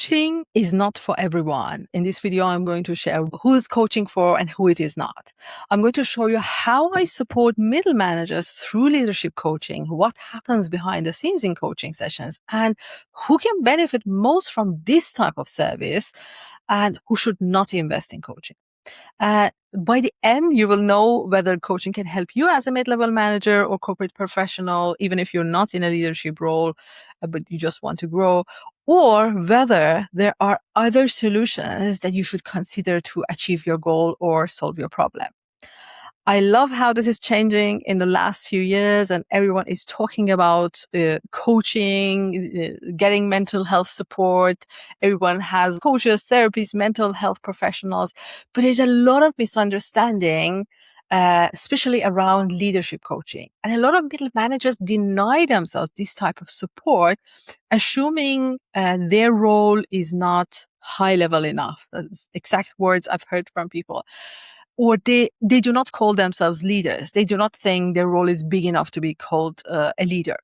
Coaching is not for everyone. In this video, I'm going to share who is coaching for and who it is not. I'm going to show you how I support middle managers through leadership coaching, what happens behind the scenes in coaching sessions, and who can benefit most from this type of service and who should not invest in coaching. By the end, you will know whether coaching can help you as a mid-level manager or corporate professional, even if you're not in a leadership role, but you just want to grow, or whether there are other solutions that you should consider to achieve your goal or solve your problem. I love how this is changing in the last few years, and everyone is talking about coaching, getting mental health support. Everyone has coaches, therapists, mental health professionals, but there's a lot of misunderstanding, especially around leadership coaching. And a lot of middle managers deny themselves this type of support, assuming their role is not high level enough. That's exact words I've heard from people. Or they do not call themselves leaders. They do not think their role is big enough to be called a leader.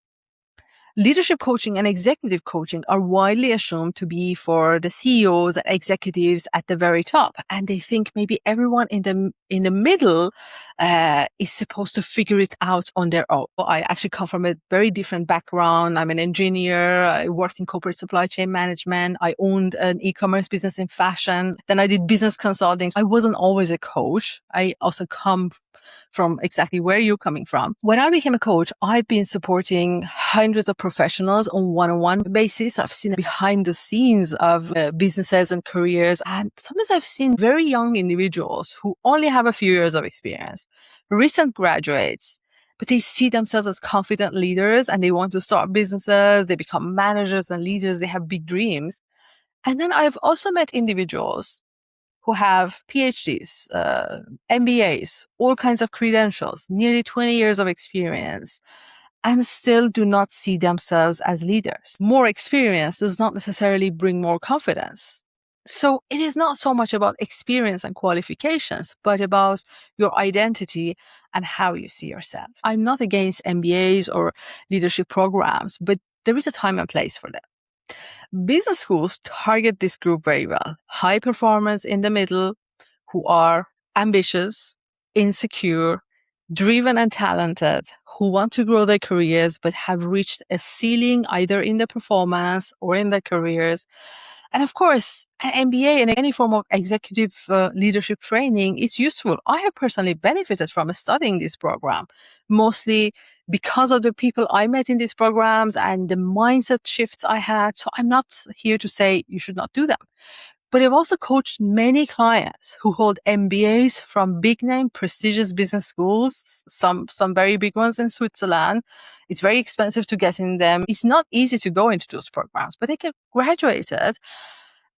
Leadership coaching and executive coaching are widely assumed to be for the CEOs and executives at the very top. And they think maybe everyone in the middle is supposed to figure it out on their own. I actually come from a very different background. I'm an engineer. I worked in corporate supply chain management. I owned an e-commerce business in fashion. Then I did business consulting. I wasn't always a coach. I also come from exactly where you're coming from. When I became a coach, I've been supporting hundreds of professionals on one-on-one basis. I've seen behind the scenes of businesses and careers. And sometimes I've seen very young individuals who only have a few years of experience, recent graduates, but they see themselves as confident leaders and they want to start businesses. They become managers and leaders. They have big dreams. And then I've also met individuals who have PhDs, MBAs, all kinds of credentials, nearly 20 years of experience, and still do not see themselves as leaders. More experience does not necessarily bring more confidence. So it is not so much about experience and qualifications, but about your identity and how you see yourself. I'm not against MBAs or leadership programs, but there is a time and place for them. Business schools target this group very well. High performance in the middle who are ambitious, insecure, driven and talented, who want to grow their careers but have reached a ceiling either in their performance or in their careers. And of course, an MBA and any form of executive leadership training is useful. I have personally benefited from studying this program, mostly because of the people I met in these programs and the mindset shifts I had. So I'm not here to say you should not do them. But I've also coached many clients who hold MBAs from big name, prestigious business schools, some very big ones in Switzerland. It's very expensive to get in them. It's not easy to go into those programs, but they get graduated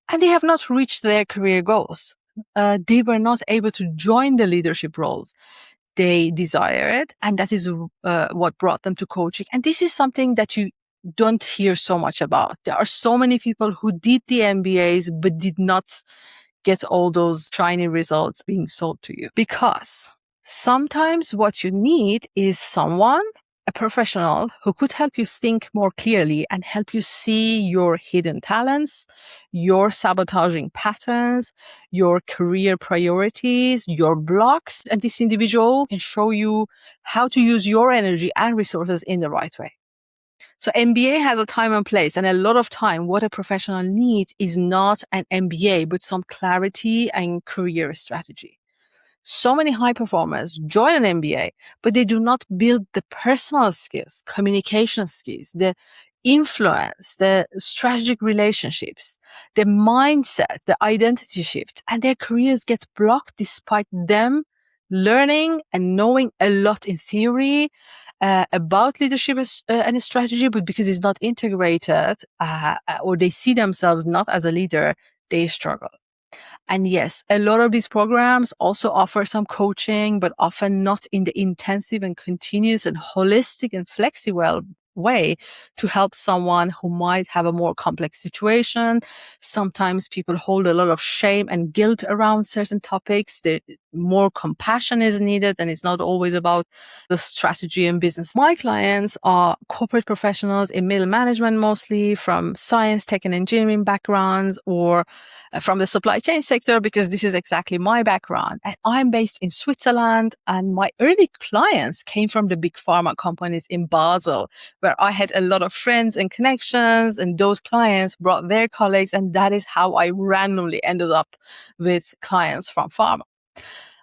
and they have not reached their career goals. They were not able to join the leadership roles they desired, and that is what brought them to coaching. And this is something that you don't hear so much about. There are so many people who did the MBAs but did not get all those shiny results being sold to you. Because sometimes what you need is someone, a professional, who could help you think more clearly and help you see your hidden talents, your sabotaging patterns, your career priorities, your blocks. And this individual can show you how to use your energy and resources in the right way. So MBA has a time and place, and a lot of time what a professional needs is not an MBA, but some clarity and career strategy. So many high performers join an MBA, but they do not build the personal skills, communication skills, the influence, the strategic relationships, the mindset, the identity shift, and their careers get blocked despite them learning and knowing a lot in theory about leadership and strategy, but because it's not integrated or they see themselves not as a leader, they struggle. And yes, a lot of these programs also offer some coaching, but often not in the intensive and continuous and holistic and flexible way to help someone who might have a more complex situation. Sometimes people hold a lot of shame and guilt around certain topics. More compassion is needed, and it's not always about the strategy and business. My clients are corporate professionals in middle management, mostly from science, tech, and engineering backgrounds, or from the supply chain sector, because this is exactly my background. And I'm based in Switzerland, and my early clients came from the big pharma companies in Basel, where I had a lot of friends and connections, and those clients brought their colleagues, and that is how I randomly ended up with clients from pharma.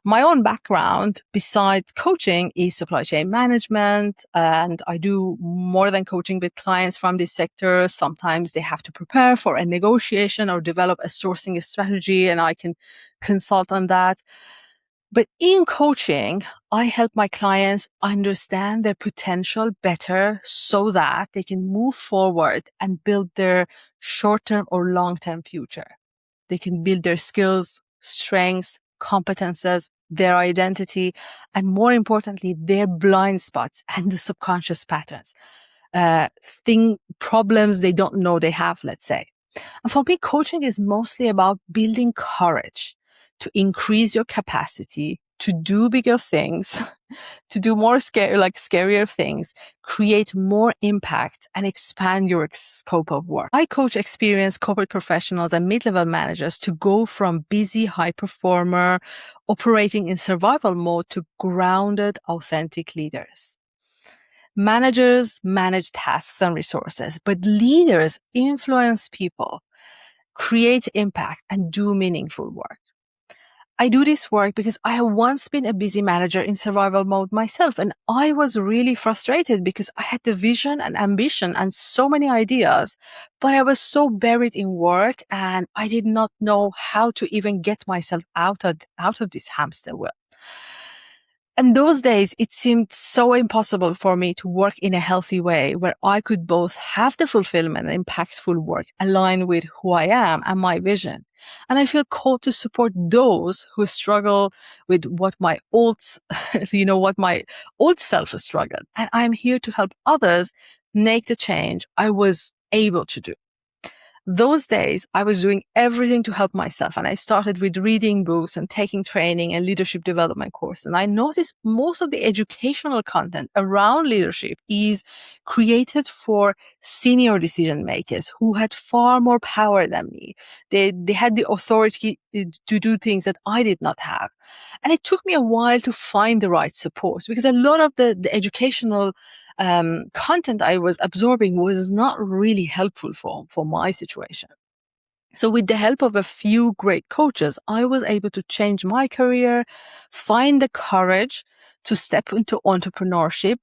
My own background, besides coaching, is supply chain management, and I do more than coaching with clients from this sector. Sometimes they have to prepare for a negotiation or develop a sourcing strategy, and I can consult on that. But in coaching, I help my clients understand their potential better so that they can move forward and build their short-term or long-term future. They can build their skills, strengths, competences, their identity, and more importantly, their blind spots and the subconscious patterns, problems they don't know they have, let's say. And for me, coaching is mostly about building courage to increase your capacity to do bigger things, to do more scarier things, create more impact, and expand your scope of work. I coach experienced corporate professionals and mid-level managers to go from busy high performer operating in survival mode to grounded, authentic leaders. Managers manage tasks and resources, but leaders influence people, create impact, and do meaningful work. I do this work because I have once been a busy manager in survival mode myself, and I was really frustrated because I had the vision and ambition and so many ideas, but I was so buried in work and I did not know how to even get myself out of this hamster wheel. And those days, it seemed so impossible for me to work in a healthy way where I could both have the fulfillment and impactful work aligned with who I am and my vision. And I feel called to support those who struggle with what my old self struggled. And I'm here to help others make the change I was able to do. Those days, I was doing everything to help myself, and I started with reading books and taking training and leadership development courses. And I noticed most of the educational content around leadership is created for senior decision makers who had far more power than me. They had the authority to do things that I did not have. And it took me a while to find the right support, because a lot of the educational content I was absorbing was not really helpful for my situation. So with the help of a few great coaches, I was able to change my career, find the courage to step into entrepreneurship,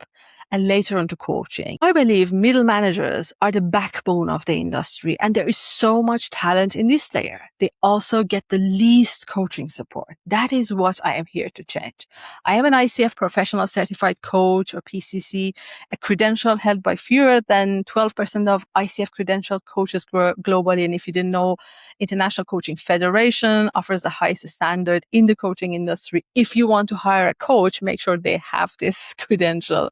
and later into coaching. I believe middle managers are the backbone of the industry, and there is so much talent in this layer. They also get the least coaching support. That is what I am here to change. I am an ICF Professional Certified Coach, or PCC, a credential held by fewer than 12% of ICF-credentialed coaches globally. And if you didn't know, International Coaching Federation offers the highest standard in the coaching industry. If you want to hire a coach, make sure they have this credential.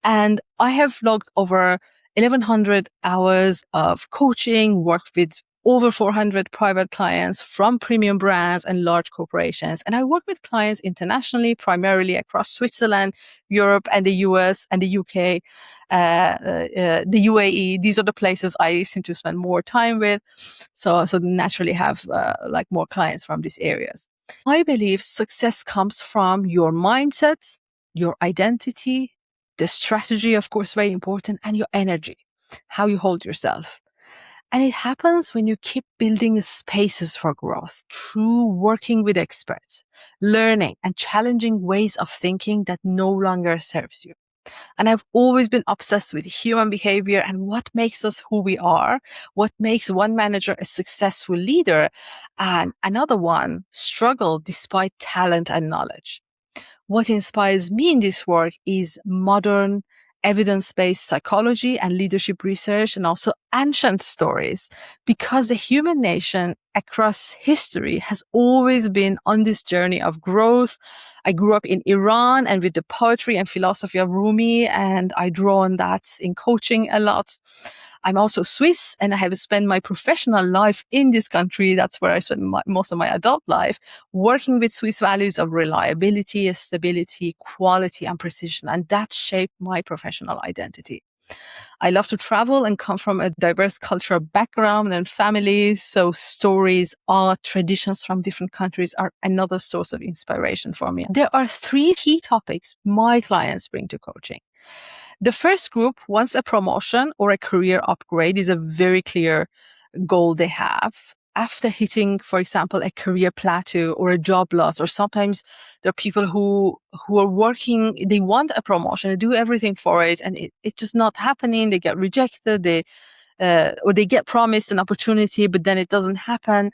And I have logged over 1,100 hours of coaching, worked with over 400 private clients from premium brands and large corporations. And I work with clients internationally, primarily across Switzerland, Europe, and the US and the UK, the UAE. These are the places I seem to spend more time with. So naturally have more clients from these areas. I believe success comes from your mindset, your identity, the strategy, of course, very important, and your energy, how you hold yourself. And it happens when you keep building spaces for growth through working with experts, learning and challenging ways of thinking that no longer serves you. And I've always been obsessed with human behavior and what makes us who we are, what makes one manager a successful leader and another one struggle despite talent and knowledge. What inspires me in this work is modern evidence-based psychology and leadership research, and also ancient stories, because the human nation across history has always been on this journey of growth. I grew up in Iran, and with the poetry and philosophy of Rumi, and I draw on that in coaching a lot. I'm also Swiss, and I have spent my professional life in this country. That's where I spent most of my adult life, working with Swiss values of reliability, stability, quality, and precision. And that shaped my professional identity. I love to travel and come from a diverse cultural background and family. So stories, art, traditions from different countries are another source of inspiration for me. There are 3 key topics my clients bring to coaching. The first group wants a promotion or a career upgrade. Is a very clear goal they have. After hitting, for example, a career plateau or a job loss, or sometimes there are people who are working, they want a promotion, they do everything for it, and it's just not happening. They get rejected, or they get promised an opportunity, but then it doesn't happen.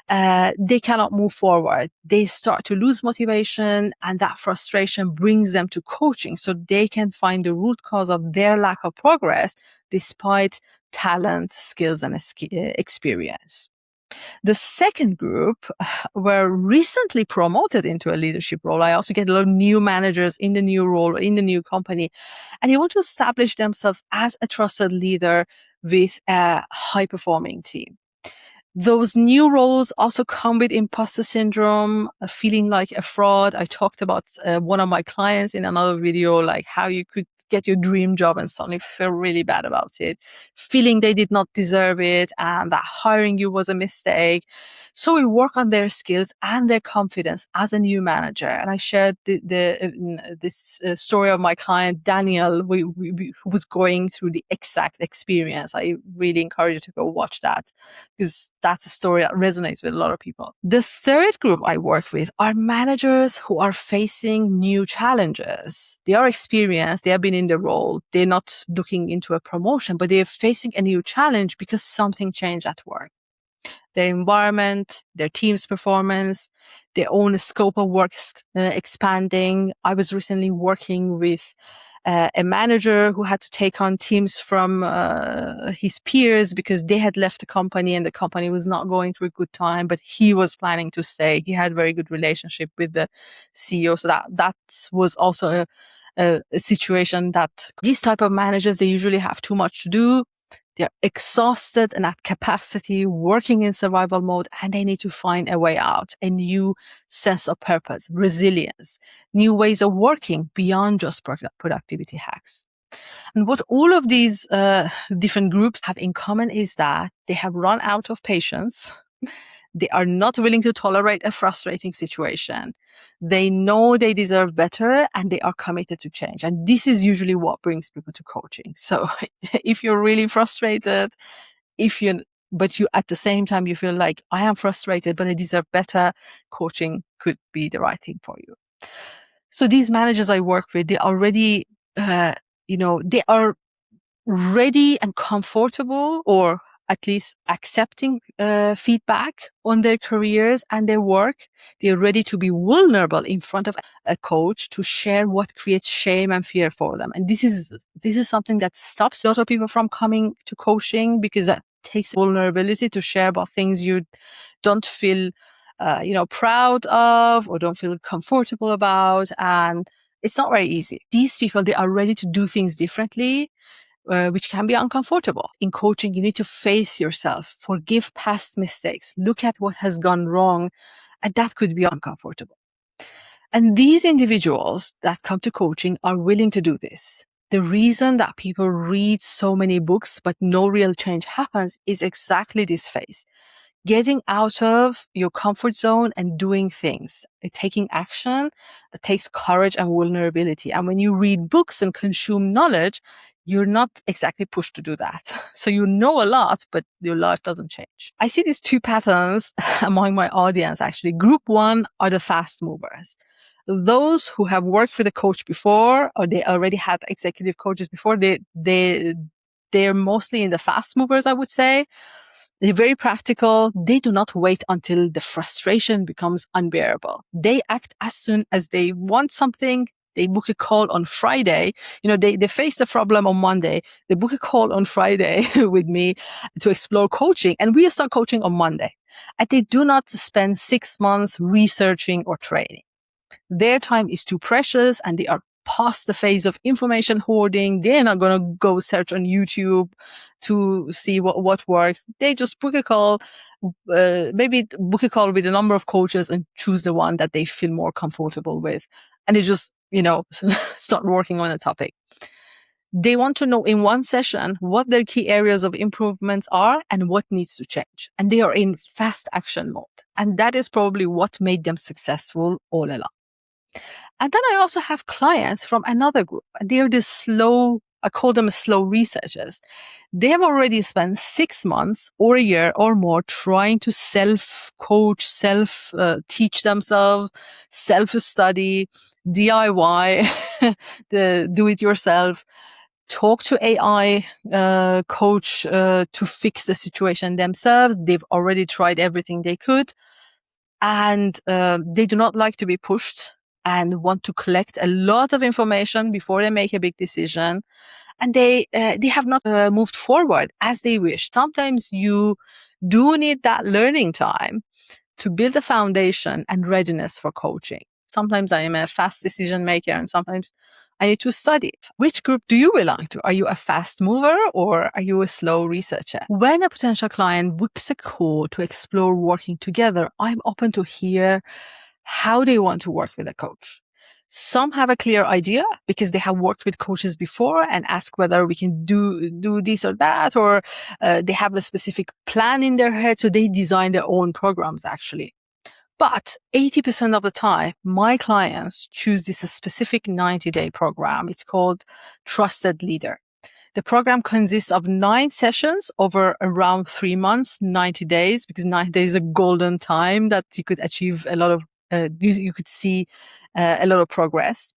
They cannot move forward. They start to lose motivation, and that frustration brings them to coaching so they can find the root cause of their lack of progress despite talent, skills, and experience. The second group were recently promoted into a leadership role. I also get a lot of new managers in the new role, in the new company, and they want to establish themselves as a trusted leader with a high-performing team. Those new roles also come with imposter syndrome, feeling like a fraud. I talked about one of my clients in another video, like how you could get your dream job and suddenly feel really bad about it, feeling they did not deserve it and that hiring you was a mistake. So we work on their skills and their confidence as a new manager. And I shared this story of my client, Daniel, who was going through the exact experience. I really encourage you to go watch that, because that's a story that resonates with a lot of people. The third group I work with are managers who are facing new challenges. They are experienced, they have been in the role, they're not looking into a promotion, but they're facing a new challenge because something changed at work. Their environment, their team's performance, their own scope of work expanding. I was recently working with a manager who had to take on teams from his peers because they had left the company and the company was not going through a good time, but he was planning to stay. He had a very good relationship with the CEO. So that was also a situation that these type of managers, they usually have too much to do. They're exhausted and at capacity, working in survival mode, and they need to find a way out, a new sense of purpose, resilience, new ways of working beyond just productivity hacks. And what all of these different groups have in common is that they have run out of patience. They are not willing to tolerate a frustrating situation. They know they deserve better and they are committed to change. And this is usually what brings people to coaching. So if you're really frustrated, but you at the same time, you feel like I am frustrated, but I deserve better, coaching could be the right thing for you. So these managers I work with, they already, they are ready and comfortable, or at least accepting feedback on their careers and their work. They're ready to be vulnerable in front of a coach to share what creates shame and fear for them. And this is something that stops a lot of people from coming to coaching, because that takes vulnerability to share about things you don't feel proud of or don't feel comfortable about. And it's not very easy. These people, they are ready to do things differently, which can be uncomfortable. In coaching, you need to face yourself, forgive past mistakes, look at what has gone wrong, and that could be uncomfortable. And these individuals that come to coaching are willing to do this. The reason that people read so many books but no real change happens is exactly this phase. Getting out of your comfort zone and doing things, taking action, that takes courage and vulnerability. And when you read books and consume knowledge, you're not exactly pushed to do that. So you know a lot, but your life doesn't change. I see these 2 patterns among my audience, actually. Group 1 are the fast movers. Those who have worked with a coach before, or they already had executive coaches before, they're mostly in the fast movers, I would say. They're very practical. They do not wait until the frustration becomes unbearable. They act as soon as they want something, They book a call on Friday. They face the problem on Monday. They book a call on Friday with me to explore coaching, and we start coaching on Monday. And they do not spend 6 months researching or training. Their time is too precious, and they are past the phase of information hoarding. They're not going to go search on YouTube to see what works. They just book a call, maybe book a call with a number of coaches and choose the one that they feel more comfortable with. And they just, start working on a topic. They want to know in one session what their key areas of improvements are and what needs to change. And they are in fast action mode. And that is probably what made them successful all along. And then I also have clients from another group, and they are I call them slow researchers. They have already spent 6 months or a year or more trying to self-coach, teach themselves, self-study, DIY, the do-it-yourself, talk to AI coach to fix the situation themselves. They've already tried everything they could, and they do not like to be pushed and want to collect a lot of information before they make a big decision. And they have not moved forward as they wish. Sometimes you do need that learning time to build a foundation and readiness for coaching. Sometimes I am a fast decision maker, and sometimes I need to study. Which group do you belong to? Are you a fast mover or are you a slow researcher? When a potential client books a call to explore working together, I'm open to hear how they want to work with a coach. Some have a clear idea because they have worked with coaches before and ask whether we can do this or that, or they have a specific plan in their head, so they design their own programs actually. But 80% of the time, my clients choose this specific 90-day program. It's called Trusted Leader. The program consists of 9 sessions over around 3 months, 90 days, because 90 days is a golden time that you could achieve a lot of, you could see a lot of progress.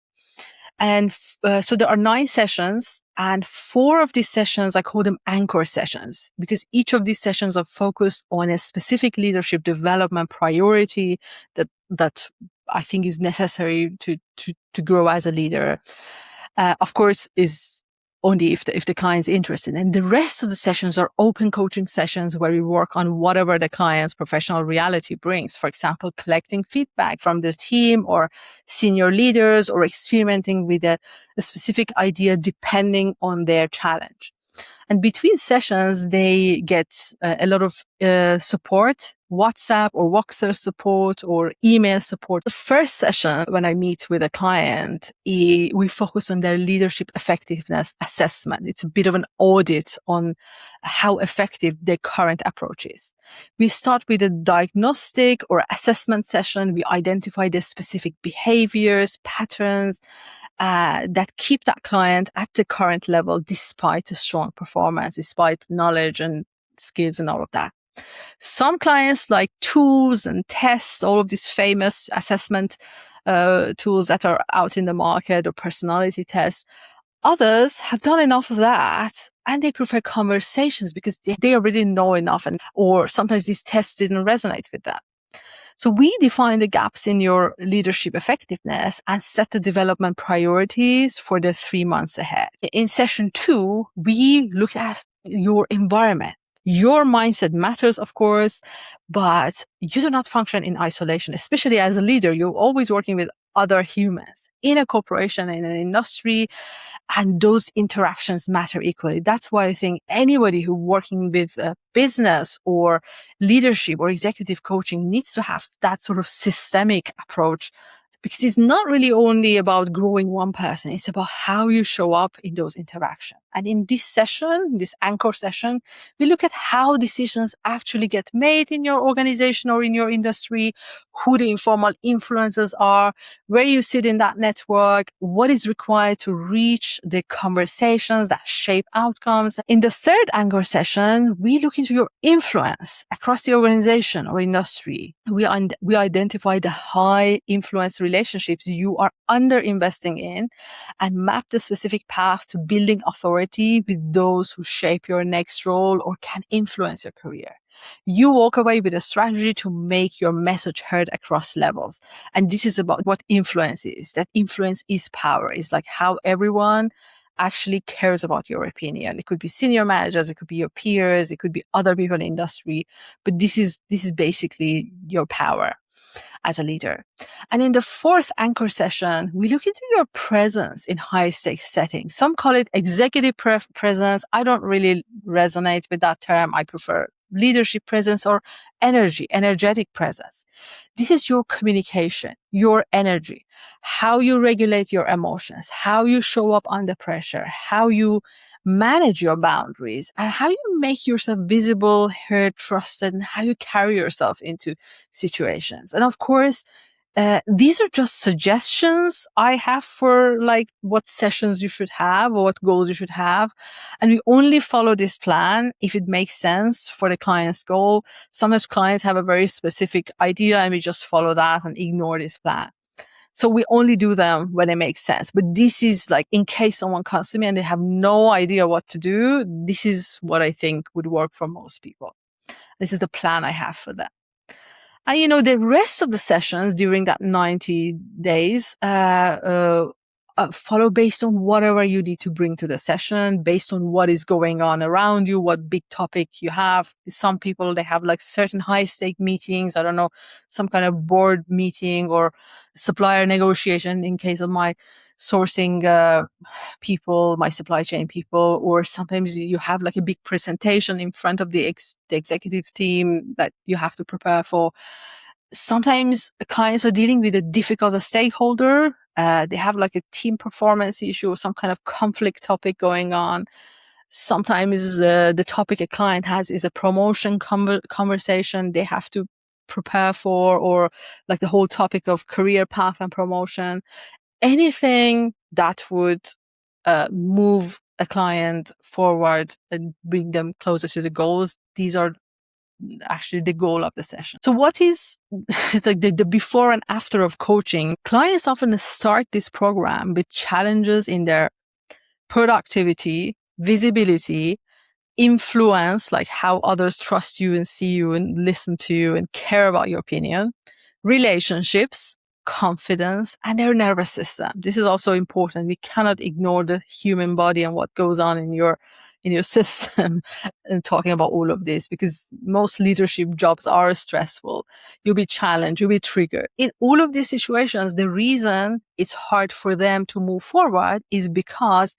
And so there are 9 sessions, and 4 of these sessions, I call them anchor sessions, because each of these sessions are focused on a specific leadership development priority that I think is necessary to grow as a leader. Of course, is only if the client's interested. And the rest of the sessions are open coaching sessions where we work on whatever the client's professional reality brings. For example, collecting feedback from the team or senior leaders, or experimenting with a specific idea depending on their challenge. And between sessions, they get a lot of support, WhatsApp or Voxer support or email support. The first session, when I meet with a client, we focus on their leadership effectiveness assessment. It's a bit of an audit on how effective their current approach is. We start with a diagnostic or assessment session. We identify the specific behaviors, patterns, that keep that client at the current level despite a strong performance, despite knowledge and skills and all of that. Some clients like tools and tests, all of these famous assessment tools that are out in the market, or personality tests. Others have done enough of that and they prefer conversations because they already know enough, or sometimes these tests didn't resonate with them. So we define the gaps in your leadership effectiveness and set the development priorities for the 3 months ahead. In session 2, we look at your environment. Your mindset matters, of course, but you do not function in isolation. Especially as a leader, you're always working with other humans in a corporation, in an industry, and those interactions matter equally. That's why I think anybody who working with business or leadership or executive coaching needs to have that sort of systemic approach, because it's not really only about growing one person. It's about how you show up in those interactions. And in this session, this anchor session, we look at how decisions actually get made in your organization or in your industry, who the informal influencers are, where you sit in that network, what is required to reach the conversations that shape outcomes. In the third anchor session, we look into your influence across the organization or industry. We identify the high influence relationships you are under investing in and map the specific path to building authority with those who shape your next role or can influence your career. You walk away with a strategy to make your message heard across levels. And this is about what influence is. That influence is power. It's like how everyone actually cares about your opinion. It could be senior managers, it could be your peers, it could be other people in the industry, but this is basically your power as a leader. And in the fourth anchor session, we look into your presence in high stakes settings. Some call it executive presence. I don't really resonate with that term. I prefer leadership presence or energetic presence. This is your communication, your energy, how you regulate your emotions, how you show up under pressure, how you manage your boundaries, and how you make yourself visible, heard, trusted, and how you carry yourself into situations. And of course, these are just suggestions I have for like what sessions you should have or what goals you should have. And we only follow this plan if it makes sense for the client's goal. Sometimes clients have a very specific idea and we just follow that and ignore this plan. So we only do them when it makes sense. But this is like, in case someone comes to me and they have no idea what to do, this is what I think would work for most people. This is the plan I have for them. And, the rest of the sessions during that 90 days follow based on whatever you need to bring to the session, based on what is going on around you, what big topic you have. Some people, they have like certain high stake meetings. I don't know, some kind of board meeting or supplier negotiation in case of my sourcing people, my supply chain people, or sometimes you have like a big presentation in front of the executive team that you have to prepare for. Sometimes clients are dealing with a difficult stakeholder. They have like a team performance issue or some kind of conflict topic going on. Sometimes the topic a client has is a promotion conversation they have to prepare for, or like the whole topic of career path and promotion. Anything that would move a client forward and bring them closer to the goals, these are actually the goal of the session. So what is like the before and after of coaching? Clients often start this program with challenges in their productivity, visibility, influence, like how others trust you and see you and listen to you and care about your opinion, relationships, confidence, and their nervous system. This is also important. We cannot ignore the human body and what goes on in your system and talking about all of this, because most leadership jobs are stressful. You'll be challenged, you'll be triggered. In all of these situations, the reason it's hard for them to move forward is because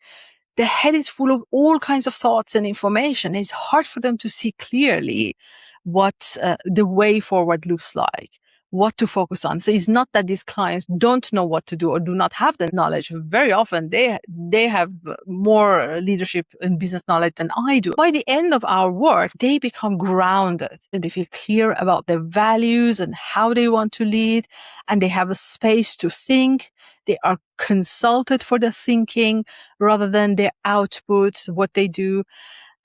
their head is full of all kinds of thoughts and information. It's hard for them to see clearly what the way forward looks like, what to focus on. So it's not that these clients don't know what to do or do not have the knowledge. Very often they have more leadership and business knowledge than I do. By the end of our work, they become grounded and they feel clear about their values and how they want to lead, and they have a space to think. They are consulted for their thinking rather than their output, what they do.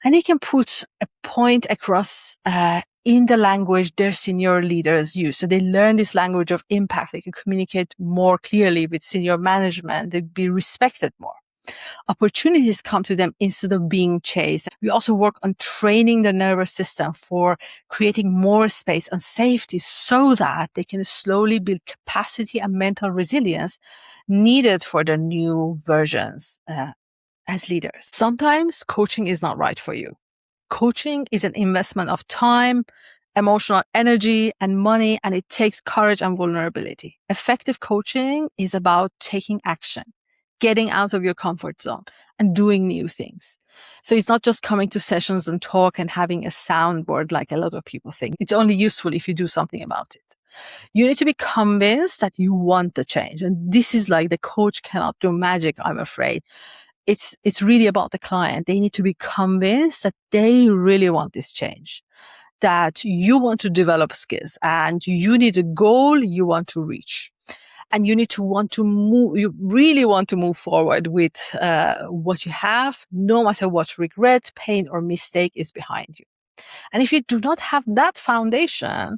And they can put a point across in the language their senior leaders use. So they learn this language of impact. They can communicate more clearly with senior management. They'd be respected more. Opportunities come to them instead of being chased. We also work on training the nervous system for creating more space and safety so that they can slowly build capacity and mental resilience needed for their new versions as leaders. Sometimes coaching is not right for you. Coaching is an investment of time, emotional energy, and money, and it takes courage and vulnerability. Effective coaching is about taking action, getting out of your comfort zone, and doing new things. So it's not just coming to sessions and talk and having a soundboard like a lot of people think. It's only useful if you do something about it. You need to be convinced that you want the change. And this is like the coach cannot do magic, I'm afraid. It's really about the client. They need to be convinced that they really want this change, that you want to develop skills and you need a goal you want to reach. And you need to want to move, you really want to move forward with what you have, no matter what regret, pain, or mistake is behind you. And if you do not have that foundation,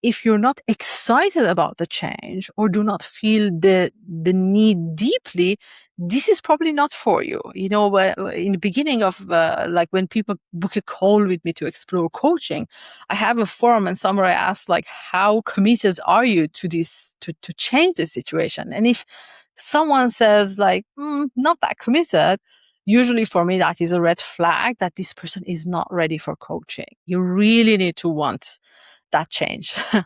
if you're not excited about the change or do not feel the need deeply, this is probably not for you. You know, in the beginning of like when people book a call with me to explore coaching, I have a forum and somewhere I ask like, how committed are you to this, to change the situation? And if someone says like, not that committed, usually for me, that is a red flag that this person is not ready for coaching. You really need to want that change. And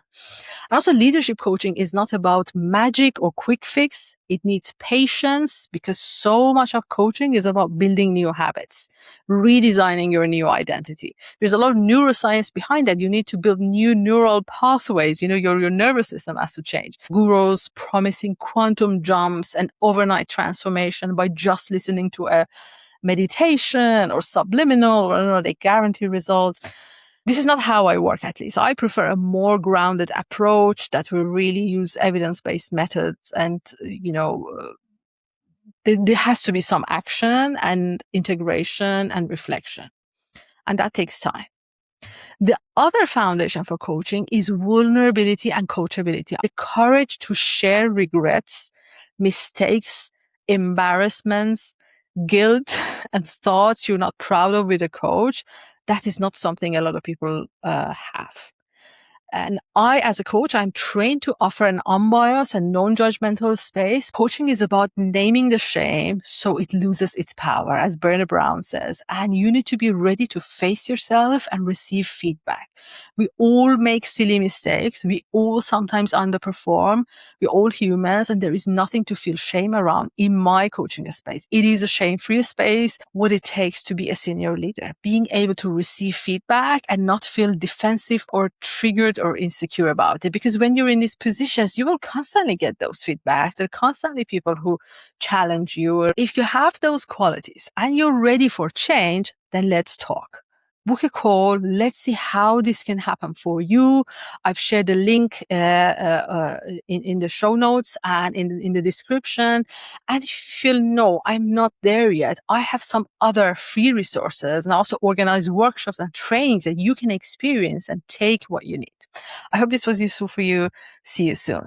also, leadership coaching is not about magic or quick fix. It needs patience, because so much of coaching is about building new habits, redesigning your new identity. There's a lot of neuroscience behind that. You need to build new neural pathways. You know, your nervous system has to change. Gurus promising quantum jumps and overnight transformation by just listening to a meditation or subliminal, or they guarantee results. This is not how I work, at least. I prefer a more grounded approach that will really use evidence-based methods. And, you know, there has to be some action and integration and reflection. And that takes time. The other foundation for coaching is vulnerability and coachability. The courage to share regrets, mistakes, embarrassments, guilt, and thoughts you're not proud of with a coach. That is not something a lot of people have. And I, as a coach, I'm trained to offer an unbiased and non-judgmental space. Coaching is about naming the shame so it loses its power, as Brené Brown says. And you need to be ready to face yourself and receive feedback. We all make silly mistakes. We all sometimes underperform. We're all humans, and there is nothing to feel shame around in my coaching space. It is a shame-free space. What it takes to be a senior leader, being able to receive feedback and not feel defensive or triggered or insecure about it. Because when you're in these positions, you will constantly get those feedbacks. There are constantly people who challenge you. If you have those qualities and you're ready for change, then let's talk. Book a call. Let's see how this can happen for you. I've shared the link in the show notes and in the description. And if you feel, no, I'm not there yet, I have some other free resources, and I also organize workshops and trainings that you can experience and take what you need. I hope this was useful for you. See you soon.